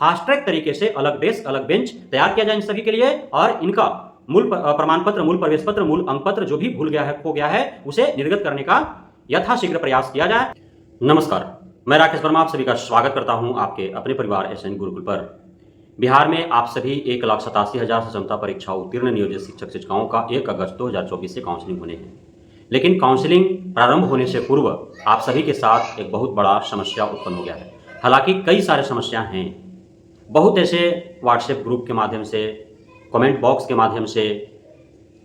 Fast track तरीके से अलग डेस्क अलग बेंच तैयार किया जाए इन सभी के लिए और इनका मूल प्रमाण पत्र, मूल प्रवेश पत्र, मूल अंक पत्र जो भी भूल गया है, खो गया है, उसे निर्गत करने का यथाशीघ्र प्रयास किया जाए। नमस्कार, मैं राकेश वर्मा आप सभी का स्वागत करता हूं आपके अपने परिवार एसएन गुरुकुल पर। बिहार में आप सभी 1,87,000 से क्षमता परीक्षा उत्तीर्ण नियोजित शिक्षक शिक्षिकाओं का 1 अगस्त 2024 से काउंसलिंग होने हैं। लेकिन काउंसलिंग प्रारंभ होने से पूर्व आप सभी के साथ एक बहुत बड़ा समस्या उत्पन्न हो गया है। हालांकि कई सारे समस्या हैं, बहुत ऐसे व्हाट्सएप ग्रुप के माध्यम से, कमेंट बॉक्स के माध्यम से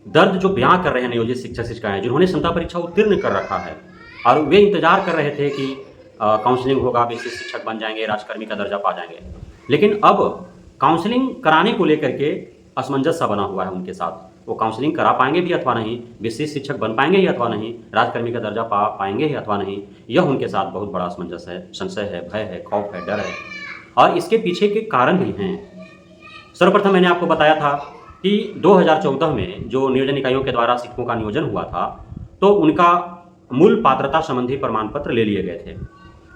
दर्द जो बयां कर रहे हैं नियोजित शिक्षक शिक्षिकाएं जिन्होंने क्षमता परीक्षा उत्तीर्ण कर रखा है और वे इंतजार कर रहे थे कि काउंसलिंग होगा, विशिष्ट शिक्षक बन जाएंगे, राजकर्मी का दर्जा पा जाएंगे। लेकिन अब काउंसलिंग कराने को लेकर के असमंजस सा बना हुआ है उनके साथ। वो काउंसलिंग करा पाएंगे भी अथवा नहीं, विशिष्ट शिक्षक बन पाएंगे ही अथवा नहीं, राजकर्मी का दर्जा पा पाएंगे ही अथवा नहीं, यह उनके साथ बहुत बड़ा असमंजस है, संशय है, भय है, खौफ है, डर है और इसके पीछे के कारण भी हैं। सर्वप्रथम मैंने आपको बताया था कि 2014 में जो नियोजन इकाइयों के द्वारा शिक्षकों का नियोजन हुआ था तो उनका मूल पात्रता संबंधी प्रमाण पत्र ले लिए गए थे।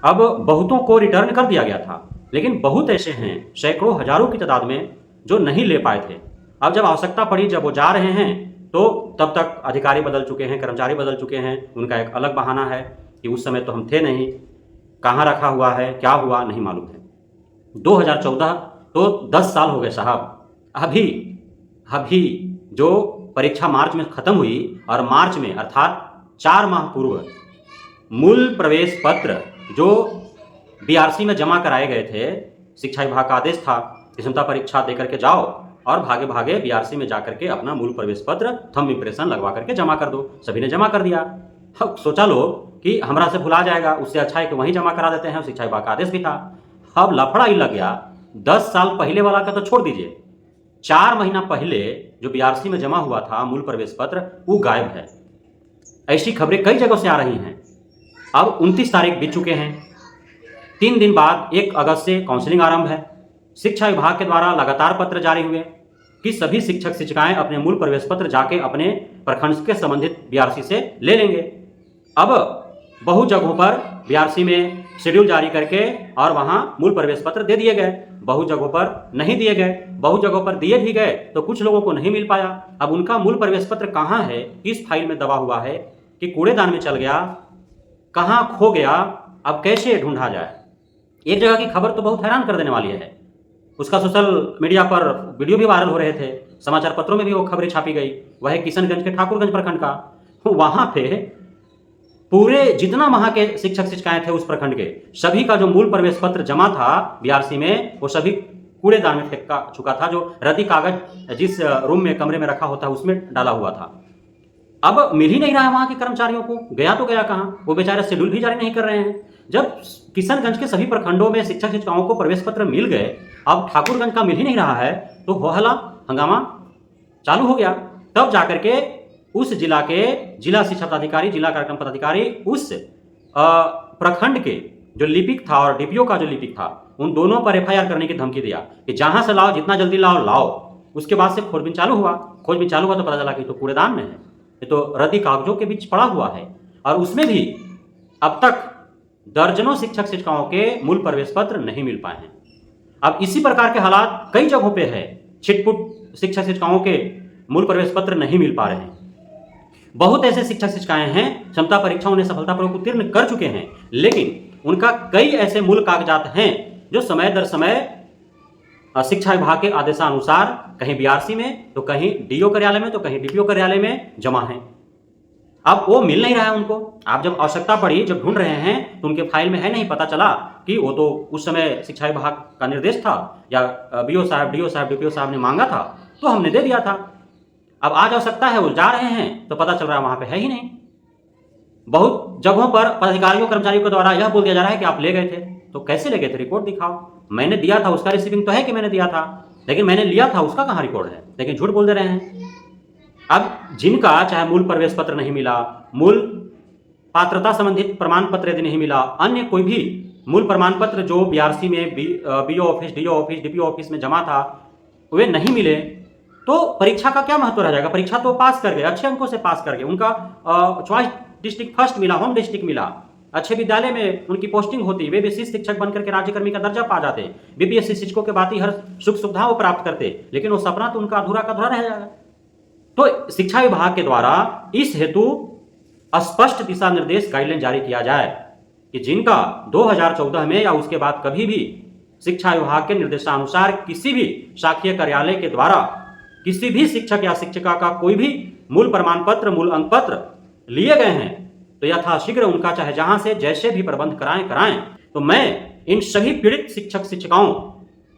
अब बहुतों को रिटर्न कर दिया गया था, लेकिन बहुत ऐसे हैं, सैकड़ों हजारों की तादाद में, जो नहीं ले पाए थे। अब जब आवश्यकता पड़ी, जब वो जा रहे हैं तो तब तक अधिकारी बदल चुके हैं, कर्मचारी बदल चुके हैं। उनका एक अलग बहाना है कि उस समय तो हम थे नहीं, कहाँ रखा हुआ है, क्या हुआ नहीं मालूम है। 2014 तो 10 साल हो गए साहब। अभी जो परीक्षा मार्च में ख़त्म हुई और मार्च में अर्थात 4 माह पूर्व मूल प्रवेश पत्र जो बीआरसी में जमा कराए गए थे, शिक्षा विभाग का आदेश था कि क्षमता परीक्षा दे करके जाओ और भागे भागे बीआरसी में जाकर के अपना मूल प्रवेश पत्र थंब इम्प्रेशन लगवा करके जमा कर दो। सभी ने जमा कर दिया। अब सोचा लो कि हमरा से भुला जाएगा, उससे अच्छा है कि वहीं जमा करा देते हैं, शिक्षा विभाग का आदेश भी था। अब लफड़ा ही लग गया। 10 साल पहले वाला का तो छोड़ दीजिए, 4 महीना पहले जो बीआरसी में जमा हुआ था मूल प्रवेश पत्र, वो गायब है। ऐसी खबरें कई जगहों से आ रही हैं। अब 29 तारीख बीत चुके हैं, 3 दिन बाद 1 अगस्त से काउंसलिंग आरंभ है। शिक्षा विभाग के द्वारा लगातार पत्र जारी हुए कि सभी शिक्षक शिक्षिकाएं अपने मूल प्रवेश पत्र जाके अपने प्रखंड के संबंधित बीआरसी से ले लेंगे। अब बहुत जगहों पर बीआरसी में शेड्यूल जारी करके और वहां मूल प्रवेश पत्र दे दिए गए, बहुत जगहों पर नहीं दिए गए, बहुत जगहों पर दिए भी गए तो कुछ लोगों को नहीं मिल पाया। अब उनका मूल प्रवेश पत्र कहाँ है, किस फाइल में दबा हुआ है कि कूड़ेदान में चल गया, कहाँ खो गया, अब कैसे ढूंढा जाए। एक जगह की खबर तो बहुत हैरान कर देने वाली है, उसका सोशल मीडिया पर वीडियो भी वायरल हो रहे थे, समाचार पत्रों में भी वो खबरें छापी गई। वह है किशनगंज के ठाकुरगंज प्रखंड का। वहां पे पूरे जितना वहां के शिक्षक शिक्षिकाएं थे उस प्रखंड के, सभी का जो मूल प्रवेश पत्र जमा था बीआरसी में, वो सभी कूड़ेदान में फेंका चुका था। जो रद्दी कागज जिस रूम में, कमरे में रखा होता है उसमें डाला हुआ था। अब मिल ही नहीं रहा है वहां के कर्मचारियों को, गया तो गया कहाँ, वो बेचारे शेड्यूल भी जारी नहीं कर रहे हैं। जब किशनगंज के सभी प्रखंडों में शिक्षक शिक्षिकाओं को प्रवेश पत्र मिल गए, अब ठाकुरगंज का मिल ही नहीं रहा है, तो होहला हंगामा चालू हो गया। तब जाकर के उस जिला के जिला शिक्षा पदाधिकारी, जिला कार्यक्रम पदाधिकारी उस प्रखंड के जो लिपिक था और डीपीओ का जो लिपिक था, उन दोनों पर एफआईआर करने की धमकी दिया कि जहां से लाओ, जितना जल्दी लाओ। उसके बाद से खोजबीन चालू हुआ तो पता चला कि तो कूड़ेदान में है, ये तो रद्दी कागजों के बीच पड़ा हुआ है। और उसमें भी अब तक दर्जनों शिक्षक शिक्षिकाओं के मूल प्रवेश पत्र नहीं मिल पाए हैं। अब इसी प्रकार के हालात कई जगहों पे है, छिटपुट शिक्षक शिक्षिकाओं के मूल प्रवेश पत्र नहीं मिल पा रहे हैं। बहुत ऐसे शिक्षक शिक्षिकाएं हैं, क्षमता परीक्षा उन्हें सफलतापूर्वक उत्तीर्ण कर चुके हैं, लेकिन उनका कई ऐसे मूल कागजात हैं जो समय दर समय शिक्षा विभाग के आदेशानुसार कहीं बीआरसी में तो कहीं डीओ कार्यालय में तो कहीं डीपीओ कार्यालय में जमा है। अब वो मिल नहीं रहा है उनको। आप जब आवश्यकता पड़ी, जब ढूंढ रहे हैं तो उनके फाइल में है नहीं, पता चला कि वो तो उस समय शिक्षा विभाग का निर्देश था या बीओ साहब, डीओ साहब, डीपीओ साहब ने मांगा था तो हमने दे दिया था। अब आज आवश्यकता है, वो जा रहे हैं तो पता चल रहा है वहां पे है ही नहीं। बहुत जगहों पर पदाधिकारियों कर्मचारियों के द्वारा यह बोल दिया जा रहा है कि आप ले गए थे, तो कैसे ले गए थे, रिकॉर्ड दिखाओ। मैंने दिया था, उसका रिसीविंग तो है कि मैंने दिया था, लेकिन मैंने लिया था उसका कहाँ रिकॉर्ड है, लेकिन झूठ बोल दे रहे हैं। अब जिनका चाहे मूल प्रवेश पत्र नहीं मिला, मूल पात्रता संबंधित प्रमाण पत्र यदि नहीं मिला, अन्य कोई भी मूल प्रमाण पत्र जो बीआरसी में BO office, DO office, DPO office में जमा था, वे नहीं मिले तो परीक्षा का क्या महत्व रह जाएगा। परीक्षा तो पास कर गए, अच्छे अंकों से पास कर गए, उनका चॉइस डिस्ट्रिक्ट फर्स्ट मिला, होम डिस्ट्रिक्ट मिला, अच्छे विद्यालय में उनकी पोस्टिंग होती, वे विशिष्ट शिक्षक बनकर के राज्यकर्मी का दर्जा पा जाते, बीपीएससी शिक्षकों के बाती हर सुख सुविधा वो प्राप्त करते, लेकिन वो सपना तो उनका अधूरा का अधूरा रह जाएगा। तो शिक्षा विभाग के द्वारा इस हेतु स्पष्ट दिशा निर्देश गाइडलाइन जारी किया जाए कि जिनका 2014 में या उसके बाद कभी भी शिक्षा विभाग के निर्देशानुसार किसी भी शाखीय कार्यालय के द्वारा किसी भी शिक्षक या शिक्षिका का कोई भी मूल प्रमाण पत्र, मूल अंक पत्र लिए गए हैं, तो यथाशीघ्र उनका चाहे जहां से जैसे भी प्रबंध कराएं। तो मैं इन सभी पीड़ित शिक्षक शिक्षिकाओं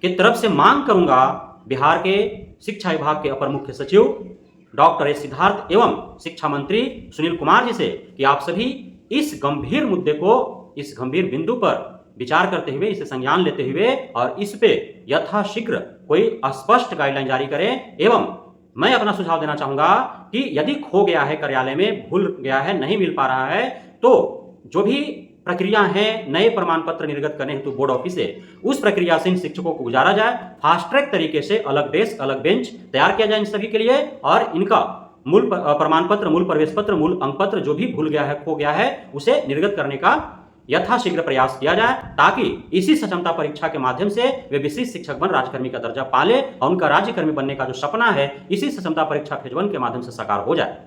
की तरफ से मांग करूंगा बिहार के शिक्षा विभाग के अपर मुख्य सचिव डॉक्टर एस सिद्धार्थ एवं शिक्षा मंत्री सुनील कुमार जी से कि आप सभी इस गंभीर मुद्दे को, इस गंभीर बिंदु पर विचार करते हुए, इसे संज्ञान लेते हुए और इस पे यथाशीघ्र कोई स्पष्ट गाइडलाइन जारी करें। एवं मैं अपना सुझाव देना चाहूंगा कि यदि खो गया है, कार्यालय में भूल गया है, नहीं मिल पा रहा है, तो जो भी प्रक्रिया है नए प्रमाण पत्र निर्गत करने हेतु बोर्ड ऑफिस से, उस प्रक्रिया से इन शिक्षकों को गुजारा जाए। फास्ट ट्रैक तरीके से अलग डेस्क, अलग बेंच तैयार किया जाए इन सभी के लिए और इनका मूल प्रमाण पत्र, मूल प्रवेश पत्र, मूल अंक पत्र जो भी भूल गया है, खो गया है, उसे निर्गत करने का यथाशीघ्र प्रयास किया जाए, ताकि इसी सक्षमता परीक्षा के माध्यम से वे विशिष्ट शिक्षक बन राज्यकर्मी का दर्जा पा ले और उनका राज्यकर्मी बनने का जो सपना है इसी सक्षमता परीक्षा फेज 1 के माध्यम से साकार हो जाए।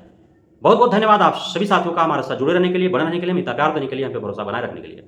बहुत बहुत धन्यवाद आप सभी साथियों का हमारे साथ जुड़े रहने के लिए, बने रहने के लिए, मित्र प्यार देने के लिए, हम पे भरोसा बनाए रखने के लिए।